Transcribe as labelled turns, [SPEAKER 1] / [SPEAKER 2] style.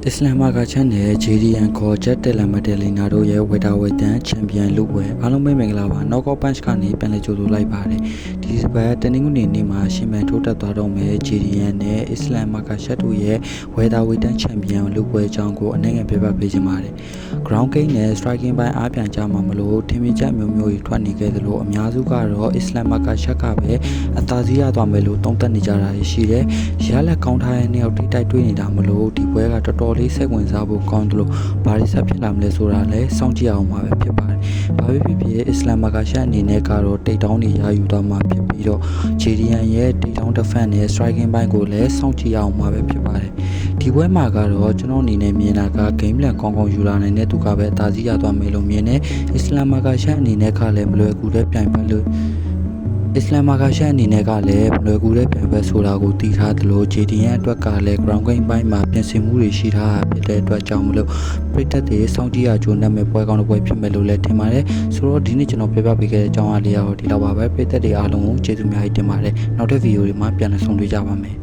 [SPEAKER 1] Islamaga channel JDN ခေါ်ချက်တက်လန်မတယ်လီနာတို့ရဲ့ဝေတာဝေတန်ချန်ပီယံလူပွဲအားလုံးပဲမင်္ဂလာပါနော့ကော့ပန့်ချ်ကနေပြန်လည်ကြိုဆိုလိုက်ပါတယ်ဒီစပတ်တနင်္ဂနွေနေ့မှာရှင်မန်ထိုးတက်သွားတော့မယ် JDN နဲ့ Islamaga ချက်တို့ရဲ့ဝေတာဝေတန်ချန်ပီယံလူပွဲအကြောင်းကိုအနေငယ်ပြပြပေးချင်ပါတယ် ground game နဲ့ striking ပိုင်းအားပြန်ကြမှာမလို့ထင်မြင်ချက်မျိုးမျိုးတွေထွက်နေခဲ့သလိုအများစုကတော့ Islamaga ချက်ကပဲအသာစီးရသွားမယ်လို့သုံးသပ်နေကြတာရှိတယ်ရလက်ကောင်းထားတဲ့နှစ်ယောက်ထိတိုက်တွေ့နေတာမလို့ဒီပွဲကတော်တော်လေးစိတ်ဝင်စားဖို့ကောင်းတယ်လို့ဘာတွေဆက်ဖြစ်လာမလဲဆိုတာလည်းစောင့်ကြည့်အောင်ပါပဲဖြစ်ပါတယ်။ဘာဖြစ်ဖြစ် Islamaga ရှက်အနေနဲ့ကတော့တိတ်တောင်းနေရယူသွားမှာဖြစ်ပြီးတော့ JDN ရဲ့တိတ်တောင်း defense နဲ့ striking ဘိုင်းကိုလည်းစောင့်ကြည့်အောင်ပါပဲဖြစ်ပါတယ်။ဒီပွဲမှာကတော့ကျွန်တော်အနေနဲ့မြင်တာက game plan ကောင်းကောင်းယူလာနိုင်တဲ့သူကပဲအသာစီးရသွားမယ်လို့မြင်တယ်။ Islamaga ရှက်အနေနဲ့ကလည်းမလွယ်ကူတဲ့ပြိုင်ပွဲလို့Islamaga ရှက်အနေနဲ့ကလည်းမလွယ်ကူတဲ့ပြိုင်ပွဲဆိုတာကိုသိထားသလို JDN အတွက်ကလည်း ground game ဘိုင်းမှာပြင်ဆင်မှုတွေရှိထားတာဖြစ်တဲ့အတွက်ကြောင့်မလို့ပြည်သက်တွေစောင့်ကြည့်ရကြိုးနှက်မဲ့ပွဲကောင်းတဲ့ပွဲဖြစ်မယ်လို့လည်းထင်ပါတယ်ဆိုတော့ဒီနေ့ကျွန်တော်ပြပြပေးခဲ့တဲ့အကြောင်းအရာလေးကတော့ဒီလောက်ပါပဲပြည်သက်တွေအားလုံးကိုကျေးဇူးများကြီးတင်ပါတယ်နောက်တဲ့ဗီဒီယိုတွေမှာပြန်လည်ဆုံတွေ့ကြပါမယ်